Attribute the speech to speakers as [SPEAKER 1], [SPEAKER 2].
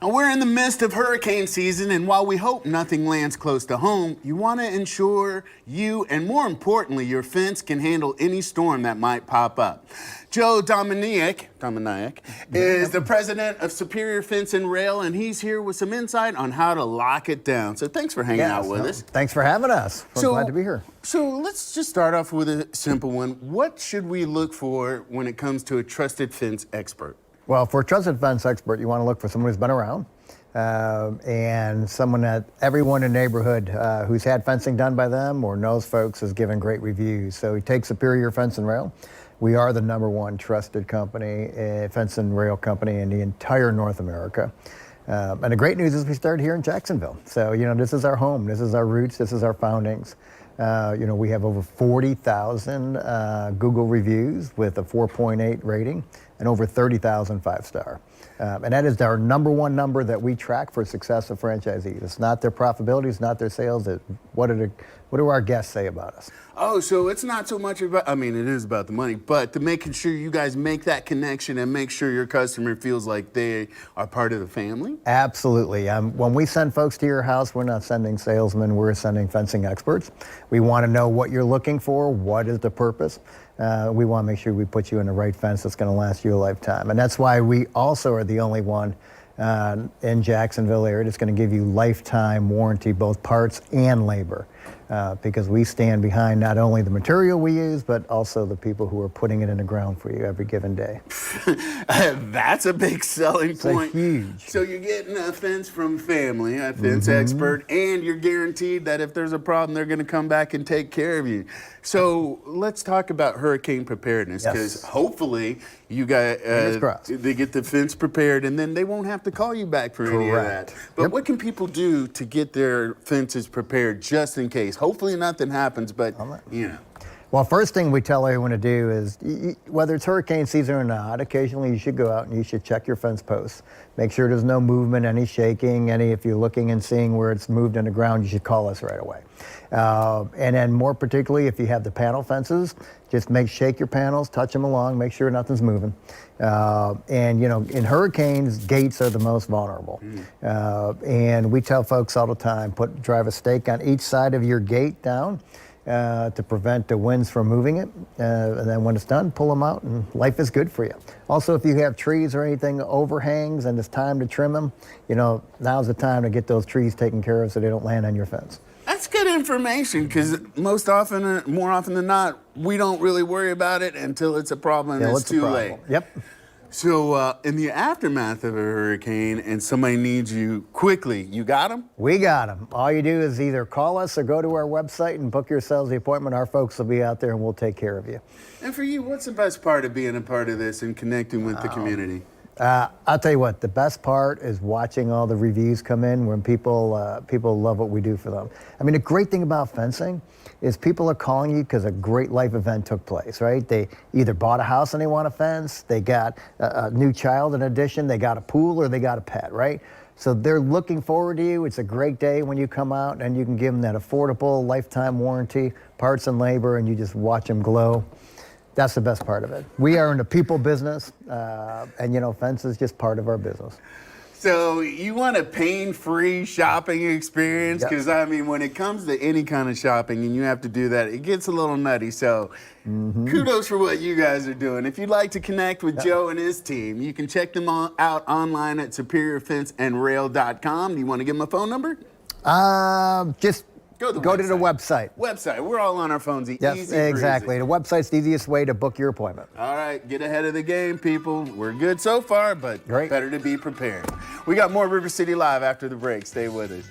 [SPEAKER 1] Now, we're in the midst of hurricane season, and while we hope nothing lands close to home, you want to ensure you, and more importantly, your fence can handle any storm that might pop up. Joe Dominiak is the president of Superior Fence and Rail, and he's here with some insight on how to lock it down. So thanks for hanging out with us.
[SPEAKER 2] Thanks for having us. We're glad to be here.
[SPEAKER 1] So let's just start off with a simple one. What should we look for when it comes to a trusted fence expert?
[SPEAKER 2] Well, for a trusted fence expert, you want to look for someone who's been around and someone that everyone in the neighborhood who's had fencing done by them or knows folks has given great reviews. So we take Superior Fence and Rail. We are the #1 trusted company, fence and rail company in the entire North America. And the great news is we started here in Jacksonville. So, this is our home, this is our roots, this is our foundings. We have over 40,000 Google reviews with a 4.8 rating and over 30,000 5-star. And that is our #1 number that we track for success of franchisees. It's not their profitability, it's not their sales. What do our guests say about us?
[SPEAKER 1] Oh, so it's not so much about, it is about the money, but to making sure you guys make that connection and make sure your customer feels like they are part of the family?
[SPEAKER 2] Absolutely. When we send folks to your house, we're not sending salesmen, we're sending fencing experts. We want to know what you're looking for, what is the purpose. We want to make sure we put you in the right fence that's going to last you a lifetime. And that's why we also are the only one in Jacksonville area that's going to give you lifetime warranty, both parts and labor. Because we stand behind not only the material we use, but also the people who are putting it in the ground for you every given day.
[SPEAKER 1] That's a big selling point.
[SPEAKER 2] Huge.
[SPEAKER 1] So you're getting a fence from family, a fence expert, and you're guaranteed that if there's a problem, they're going to come back and take care of you. So let's talk about hurricane preparedness, because hopefully you guys they get the fence prepared, and then they won't have to call you back for any of that. But what can people do to get their fences prepared just in case? Hopefully nothing happens, but
[SPEAKER 2] Well, first thing we tell everyone to do is, whether it's hurricane season or not, occasionally you should go out and you should check your fence posts. Make sure there's no movement, any shaking, if you're looking and seeing where it's moved in the ground, you should call us right away. And then more particularly, if you have the panel fences, just shake your panels, touch them along, make sure nothing's moving. In hurricanes, gates are the most vulnerable. And we tell folks all the time, drive a stake on each side of your gate down to prevent the winds from moving it. And then when it's done, pull them out and life is good for you. Also, if you have trees or anything overhangs and it's time to trim them, now's the time to get those trees taken care of so they don't land on your fence.
[SPEAKER 1] That's good information, because more often than not, we don't really worry about it until it's a problem and it's too late.
[SPEAKER 2] Yep.
[SPEAKER 1] So in the aftermath of a hurricane and somebody needs you quickly, you got them?
[SPEAKER 2] We got them. All you do is either call us or go to our website and book yourselves the appointment. Our folks will be out there and we'll take care of you.
[SPEAKER 1] And for you, what's the best part of being a part of this and connecting with the community?
[SPEAKER 2] I'll tell you what, the best part is watching all the reviews come in when people love what we do for them. The great thing about fencing is people are calling you because a great life event took place, right? They either bought a house and they want a fence, they got a new child in addition, they got a pool, or they got a pet, right? So they're looking forward to you. It's a great day when you come out and you can give them that affordable lifetime warranty, parts and labor, and you just watch them glow. That's the best part of it. We are in the people business, and fence is just part of our business.
[SPEAKER 1] So you want a pain-free shopping experience? Because, when it comes to any kind of shopping and you have to do that, it gets a little nutty. So kudos for what you guys are doing. If you'd like to connect with Joe and his team, you can check them out online at superiorfenceandrail.com. Do you want to give them a phone number?
[SPEAKER 2] Just go to the website.
[SPEAKER 1] We're all on our phones.
[SPEAKER 2] Yes, exactly. The website's the easiest way to book your appointment.
[SPEAKER 1] All right, get ahead of the game, people. We're good so far, but better to be prepared. We got more River City Live after the break. Stay with us.